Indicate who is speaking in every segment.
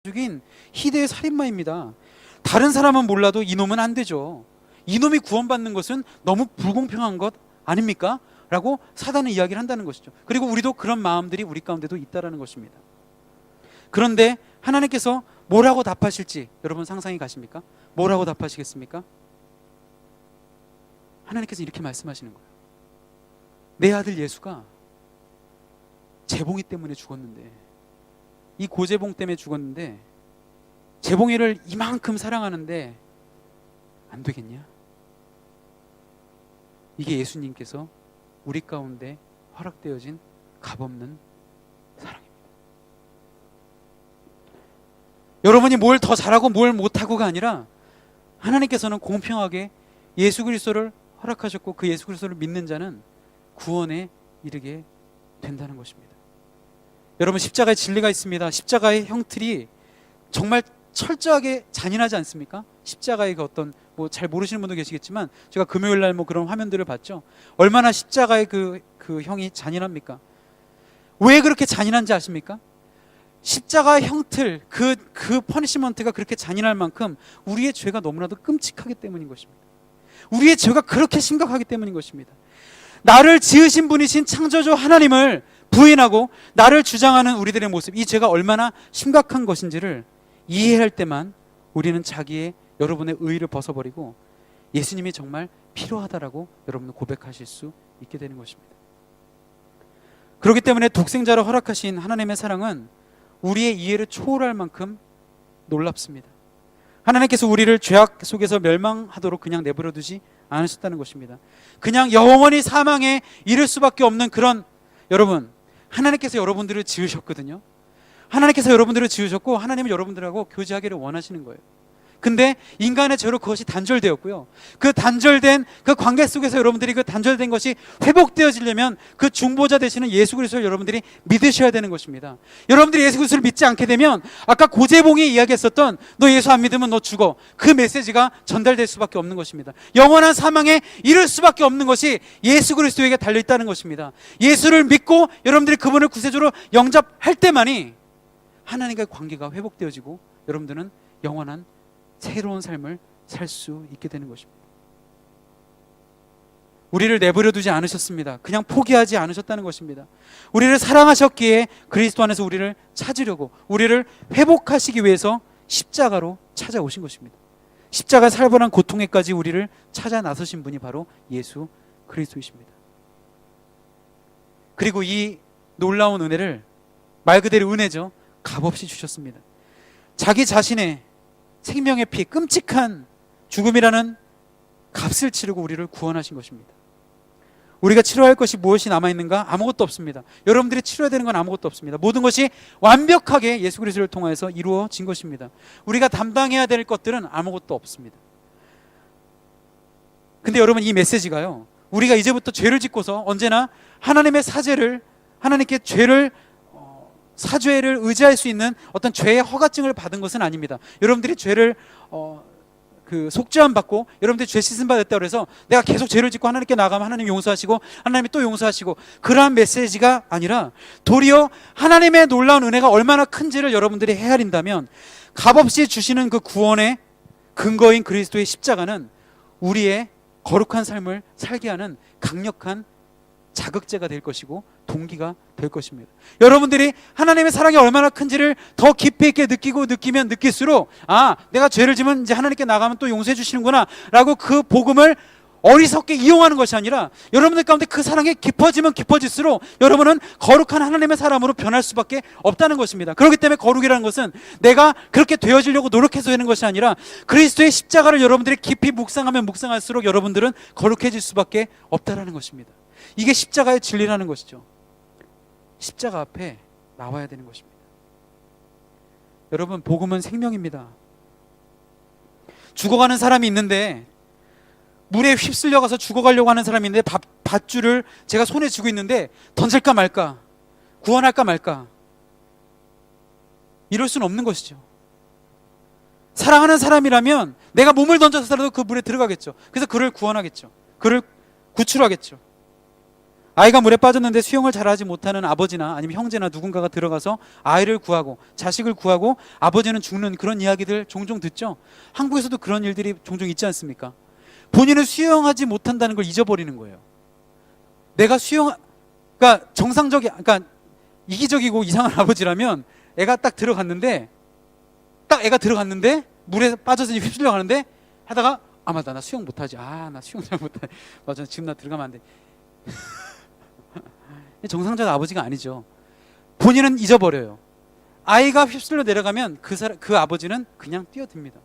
Speaker 1: 죽인 희대의 살인마입니다. 다른 사람은 몰라도 이놈은 안 되죠. 이놈이 구원받는 것은 너무 불공평한 것 아닙니까? 라고 사단은 이야기를 한다는 것이죠. 그리고 우리도 그런 마음들이 우리 가운데도 있다는 것입니다. 그런데 하나님께서 뭐라고 답하실지 여러분 상상이 가십니까? 뭐라고 답하시겠습니까? 하나님께서 이렇게 말씀하시는 거예요. 내 아들 예수가 재봉이 때문에 죽었는데, 이 고재봉 때문에 죽었는데 재봉이를 이만큼 사랑하는데 안 되겠냐? 이게 예수님께서 우리 가운데 허락되어진 값없는 사랑입니다. 여러분이 뭘 더 잘하고 뭘 못하고가 아니라 하나님께서는 공평하게 예수 그리스도를 허락하셨고 그 예수 그리스도를 믿는 자는 구원에 이르게 된다는 것입니다. 여러분, 십자가의 진리가 있습니다. 십자가의 형틀이 정말 철저하게 잔인하지 않습니까? 십자가의 그 어떤 잘 모르시는 분도 계시겠지만 제가 금요일 날 그런 화면들을 봤죠. 얼마나 십자가의 그 형이 잔인합니까? 왜 그렇게 잔인한지 아십니까? 십자가의 형틀, 그 퍼니시먼트가 그렇게 잔인할 만큼 우리의 죄가 너무나도 끔찍하기 때문인 것입니다. 우리의 죄가 그렇게 심각하기 때문인 것입니다. 나를 지으신 분이신 창조주 하나님을 부인하고 나를 주장하는 우리들의 모습, 이 죄가 얼마나 심각한 것인지를 이해할 때만 우리는 여러분의 의의를 벗어버리고 예수님이 정말 필요하다라고 여러분은 고백하실 수 있게 되는 것입니다. 그렇기 때문에 독생자를 허락하신 하나님의 사랑은 우리의 이해를 초월할 만큼 놀랍습니다. 하나님께서 우리를 죄악 속에서 멸망하도록 그냥 내버려 두지 않으셨다는 것입니다. 그냥 영원히 사망에 이를 수밖에 없는 그런, 여러분, 하나님께서 여러분들을 지으셨거든요. 하나님께서 여러분들을 지으셨고 하나님은 여러분들하고 교제하기를 원하시는 거예요. 근데 인간의 죄로 그것이 단절되었고요. 그 단절된 그 관계 속에서 여러분들이 그 단절된 것이 회복되어지려면 그 중보자 되시는 예수 그리스도를 여러분들이 믿으셔야 되는 것입니다. 여러분들이 예수 그리스도를 믿지 않게 되면 아까 고재봉이 이야기했었던 너 예수 안 믿으면 너 죽어, 그 메시지가 전달될 수밖에 없는 것입니다. 영원한 사망에 이를 수밖에 없는 것이 예수 그리스도에게 달려있다는 것입니다. 예수를 믿고 여러분들이 그분을 구세주로 영접할 때만이 하나님과의 관계가 회복되어지고 여러분들은 영원한 새로운 삶을 살 수 있게 되는 것입니다. 우리를 내버려 두지 않으셨습니다. 그냥 포기하지 않으셨다는 것입니다. 우리를 사랑하셨기에 그리스도 안에서 우리를 찾으려고, 우리를 회복하시기 위해서 십자가로 찾아오신 것입니다. 십자가 살벌한 고통에까지 우리를 찾아 나서신 분이 바로 예수 그리스도이십니다. 그리고 이 놀라운 은혜를, 말 그대로 은혜죠, 값없이 주셨습니다. 자기 자신의 생명의 피, 끔찍한 죽음이라는 값을 치르고 우리를 구원하신 것입니다. 우리가 치료할 것이 무엇이 남아있는가? 아무것도 없습니다. 여러분들이 치료해야 되는 건 아무것도 없습니다. 모든 것이 완벽하게 예수 그리스도를 통하여서 이루어진 것입니다. 우리가 담당해야 될 것들은 아무것도 없습니다. 근데 여러분, 이 메시지가요, 우리가 이제부터 죄를 짓고서 언제나 하나님의 사죄를, 하나님께 사죄를 의지할 수 있는 어떤 죄의 허가증을 받은 것은 아닙니다. 여러분들이 죄를 속죄함 받고 여러분들이 죄 씻음 받았다고 해서 내가 계속 죄를 짓고 하나님께 나가면 하나님 용서하시고 하나님이 또 용서하시고, 그러한 메시지가 아니라 도리어 하나님의 놀라운 은혜가 얼마나 큰지를 여러분들이 헤아린다면 값없이 주시는 그 구원의 근거인 그리스도의 십자가는 우리의 거룩한 삶을 살게 하는 강력한 자극제가 될 것이고 동기가 될 것입니다. 여러분들이 하나님의 사랑이 얼마나 큰지를 더 깊이 있게 느끼면 느낄수록, 내가 죄를 지면 이제 하나님께 나가면 또 용서해 주시는구나 라고 그 복음을 어리석게 이용하는 것이 아니라 여러분들 가운데 그 사랑이 깊어지면 깊어질수록 여러분은 거룩한 하나님의 사람으로 변할 수밖에 없다는 것입니다. 그렇기 때문에 거룩이라는 것은 내가 그렇게 되어지려고 노력해서 되는 것이 아니라 그리스도의 십자가를 여러분들이 깊이 묵상하면 묵상할수록 여러분들은 거룩해질 수밖에 없다는 것입니다. 이게 십자가의 진리라는 것이죠. 십자가 앞에 나와야 되는 것입니다. 여러분, 복음은 생명입니다. 죽어가는 사람이 있는데, 물에 휩쓸려가서 죽어가려고 하는 사람이 있는데 밧줄을 제가 손에 쥐고 있는데 던질까 말까, 구원할까 말까, 이럴 수는 없는 것이죠. 사랑하는 사람이라면 내가 몸을 던져서라도 그 물에 들어가겠죠. 그래서 그를 구원하겠죠. 그를 구출하겠죠. 아이가 물에 빠졌는데 수영을 잘하지 못하는 아버지나 아니면 형제나 누군가가 들어가서 아이를 구하고 자식을 구하고 아버지는 죽는 그런 이야기들 종종 듣죠. 한국에서도 그런 일들이 종종 있지 않습니까? 본인은 수영하지 못한다는 걸 잊어버리는 거예요. 내가 그러니까 그러니까 이기적이고 이상한 아버지라면 애가 딱 들어갔는데 물에 빠져서 휩쓸려 가는데 하다가 맞다, 나 수영 못하지. 나 수영 잘 못해. 맞아, 지금 나 들어가면 안 돼. 정상적 아버지가 아니죠. 본인은 잊어버려요. 아이가 휩쓸려 내려가면 그 아버지는 그냥 뛰어듭니다.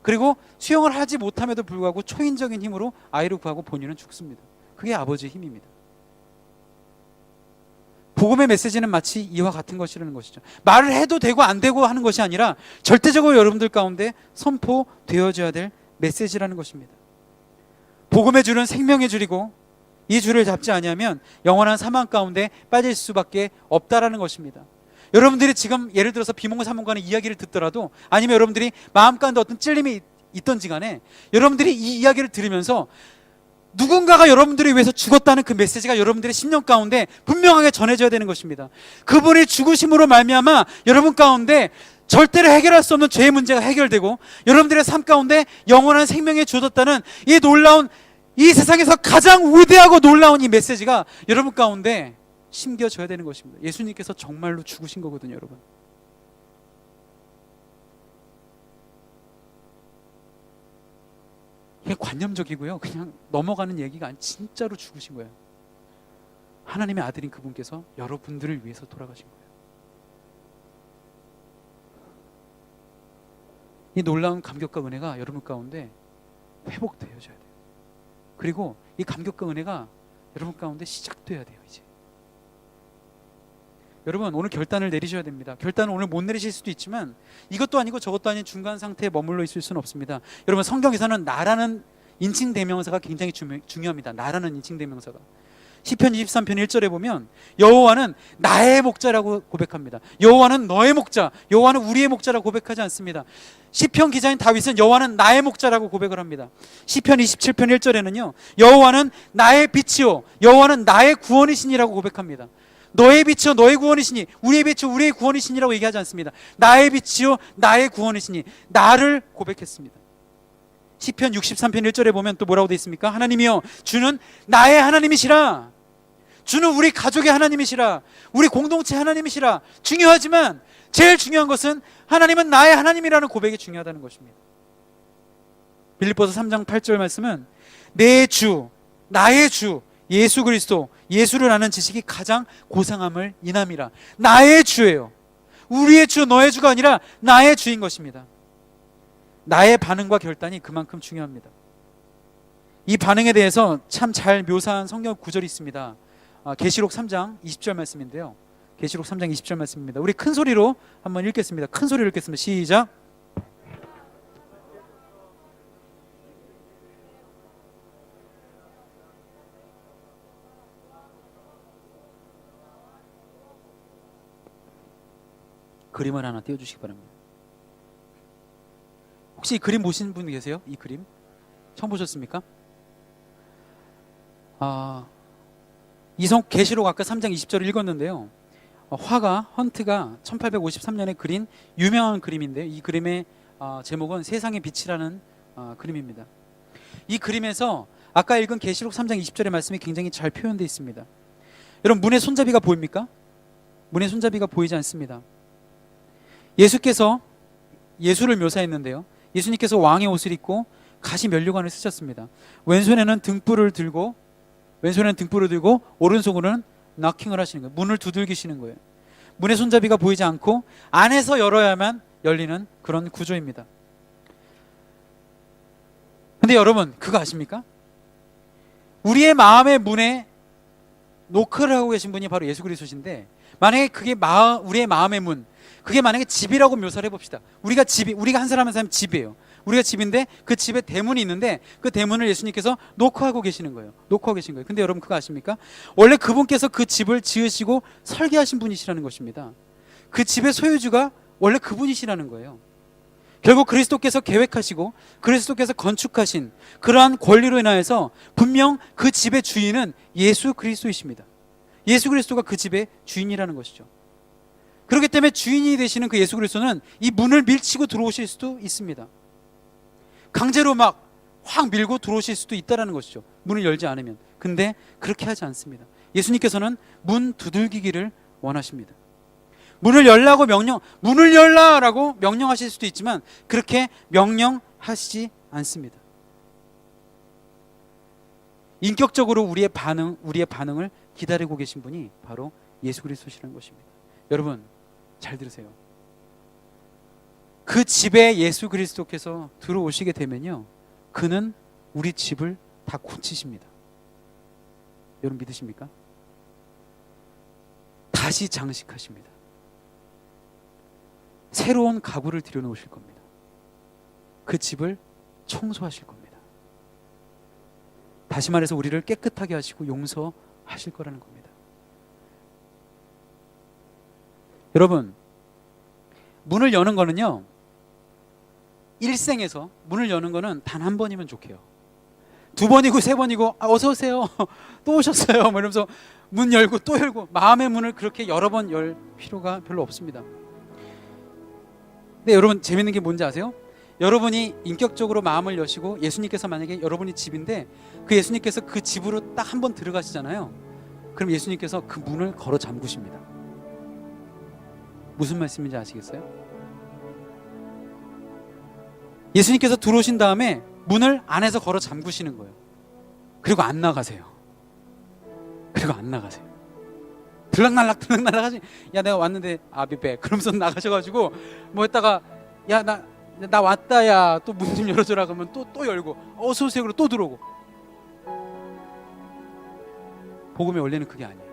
Speaker 1: 그리고 수영을 하지 못함에도 불구하고 초인적인 힘으로 아이를 구하고 본인은 죽습니다. 그게 아버지의 힘입니다. 복음의 메시지는 마치 이와 같은 것이라는 것이죠. 말을 해도 되고 안 되고 하는 것이 아니라 절대적으로 여러분들 가운데 선포되어져야 될 메시지라는 것입니다. 복음의 줄은 생명의 줄이고 이 줄을 잡지 아니하면 영원한 사망 가운데 빠질 수밖에 없다라는 것입니다. 여러분들이 지금 예를 들어서 비몽사몽간의 이야기를 듣더라도 아니면 여러분들이 마음 가운데 어떤 찔림이 있던지 간에 여러분들이 이 이야기를 들으면서 누군가가 여러분들을 위해서 죽었다는 그 메시지가 여러분들의 심령 가운데 분명하게 전해져야 되는 것입니다. 그분이 죽으심으로 말미암아 여러분 가운데 절대로 해결할 수 없는 죄의 문제가 해결되고 여러분들의 삶 가운데 영원한 생명이 주어졌다는 이 놀라운, 이 세상에서 가장 위대하고 놀라운 이 메시지가 여러분 가운데 심겨져야 되는 것입니다. 예수님께서 정말로 죽으신 거거든요, 여러분. 이게 관념적이고요, 그냥 넘어가는 얘기가 아니, 진짜로 죽으신 거예요. 하나님의 아들인 그분께서 여러분들을 위해서 돌아가신 거예요. 이 놀라운 감격과 은혜가 여러분 가운데 회복되어져야 돼요. 그리고 이 감격과 은혜가 여러분 가운데 시작돼야 돼요. 이제 여러분 오늘 결단을 내리셔야 됩니다. 결단을 오늘 못 내리실 수도 있지만 이것도 아니고 저것도 아닌 중간 상태에 머물러 있을 수는 없습니다. 여러분 성경에서는 나라는 인칭 대명사가 굉장히 중요합니다. 나라는 인칭 대명사가 시편 23편 1절에 보면 여호와는 나의 목자라고 고백합니다. 여호와는 너의 목자, 여호와는 우리의 목자라고 고백하지 않습니다. 시편 기자인 다윗은 여호와는 나의 목자라고 고백을 합니다. 시편 27편 1절에는요 여호와는 나의 빛이요 여호와는 나의 구원이시니라고 고백합니다. 너의 빛이요 너의 구원이시니, 우리의 빛이요 우리의 구원이시니라고 얘기하지 않습니다. 나의 빛이요 나의 구원이시니, 나를 고백했습니다. 시편 63편 1절에 보면 또 뭐라고 되어 있습니까? 하나님이여 주는 나의 하나님이시라. 주는 우리 가족의 하나님이시라. 우리 공동체 하나님이시라. 중요하지만 제일 중요한 것은 하나님은 나의 하나님이라는 고백이 중요하다는 것입니다. 빌립보서 3장 8절 말씀은 내 주, 나의 주 예수 그리스도, 예수를 아는 지식이 가장 고상함을 인함이라. 나의 주예요. 우리의 주, 너의 주가 아니라 나의 주인 것입니다. 나의 반응과 결단이 그만큼 중요합니다. 이 반응에 대해서 참 잘 묘사한 성경 구절이 있습니다. 계시록 3장 20절 말씀인데요. 계시록 3장 20절 말씀입니다. 우리 큰 소리로 한번 읽겠습니다. 큰 소리로 읽겠습니다. 시작. 그림을 하나 띄워주시기 바랍니다. 혹시 이 그림 보신 분 계세요? 이 그림 처음 보셨습니까? 이성 계시록 아까 3장 20절을 읽었는데요. 화가 헌트가 1853년에 그린 유명한 그림인데요. 이 그림의 제목은 세상의 빛이라는 그림입니다. 이 그림에서 아까 읽은 계시록 3장 20절의 말씀이 굉장히 잘 표현되어 있습니다. 여러분 문의 손잡이가 보입니까? 문의 손잡이가 보이지 않습니다. 예수께서 예수를 묘사했는데요. 예수님께서 왕의 옷을 입고 가시 면류관을 쓰셨습니다. 왼손에는 등불을 들고 오른손으로는 넉킹을 하시는 거예요. 문을 두들기시는 거예요. 문의 손잡이가 보이지 않고 안에서 열어야만 열리는 그런 구조입니다. 근데 여러분 그거 아십니까? 우리의 마음의 문에 노크를 하고 계신 분이 바로 예수 그리스도신데, 만약에 그게 우리의 마음의 문, 그게 만약에 집이라고 묘사를 해봅시다. 우리가 한 사람 한 사람 집이에요. 우리가 집인데 그 집에 대문이 있는데 그 대문을 예수님께서 노크하고 계시는 거예요. 노크하고 계신 거예요. 근데 여러분 그거 아십니까? 원래 그분께서 그 집을 지으시고 설계하신 분이시라는 것입니다. 그 집의 소유주가 원래 그분이시라는 거예요. 결국 그리스도께서 계획하시고 그리스도께서 건축하신 그러한 권리로 인하여서 분명 그 집의 주인은 예수 그리스도이십니다. 예수 그리스도가 그 집의 주인이라는 것이죠. 그렇기 때문에 주인이 되시는 그 예수 그리스도는 이 문을 밀치고 들어오실 수도 있습니다. 강제로 막 확 밀고 들어오실 수도 있다는 것이죠. 문을 열지 않으면. 근데 그렇게 하지 않습니다. 예수님께서는 문 두들기기를 원하십니다. 문을 열라고 문을 열라라고 명령하실 수도 있지만 그렇게 명령하시지 않습니다. 인격적으로 우리의 반응을 기다리고 계신 분이 바로 예수 그리스도시라는 것입니다. 여러분 잘 들으세요. 그 집에 예수 그리스도께서 들어오시게 되면요, 그는 우리 집을 다 고치십니다. 여러분 믿으십니까? 다시 장식하십니다. 새로운 가구를 들여놓으실 겁니다. 그 집을 청소하실 겁니다. 다시 말해서 우리를 깨끗하게 하시고 용서하실 거라는 겁니다. 여러분, 문을 여는 거는요, 일생에서 문을 여는 거는 단 한 번이면 좋게요. 2번이고 3번이고 어서 오세요 또 오셨어요 뭐 이러면서 문 열고 또 열고 마음의 문을 그렇게 여러 번 열 필요가 별로 없습니다. 근데 여러분 재밌는 게 뭔지 아세요? 여러분이 인격적으로 마음을 여시고 예수님께서 만약에 여러분이 집인데 그 예수님께서 그 집으로 딱 한 번 들어가시잖아요. 그럼 예수님께서 그 문을 걸어 잠그십니다. 무슨 말씀인지 아시겠어요? 예수님께서 들어오신 다음에 문을 안에서 걸어 잠그시는 거예요. 그리고 안 나가세요. 들락날락 하지. 야 내가 왔는데 아비배 그러면서 나가셔가지고 뭐 했다가 야 나 왔다 야 또 문 좀 열어줘라 그러면 또 열고 어서 오세요 그러고 또 들어오고. 복음의 원리는 그게 아니에요.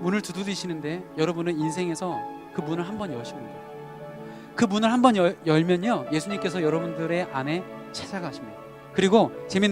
Speaker 1: 문을 두드리시는데 여러분은 인생에서 그 문을 한 번 여시는 거예요. 그 문을 한 번 열면요, 예수님께서 여러분들의 안에 찾아가십니다. 그리고 재밌는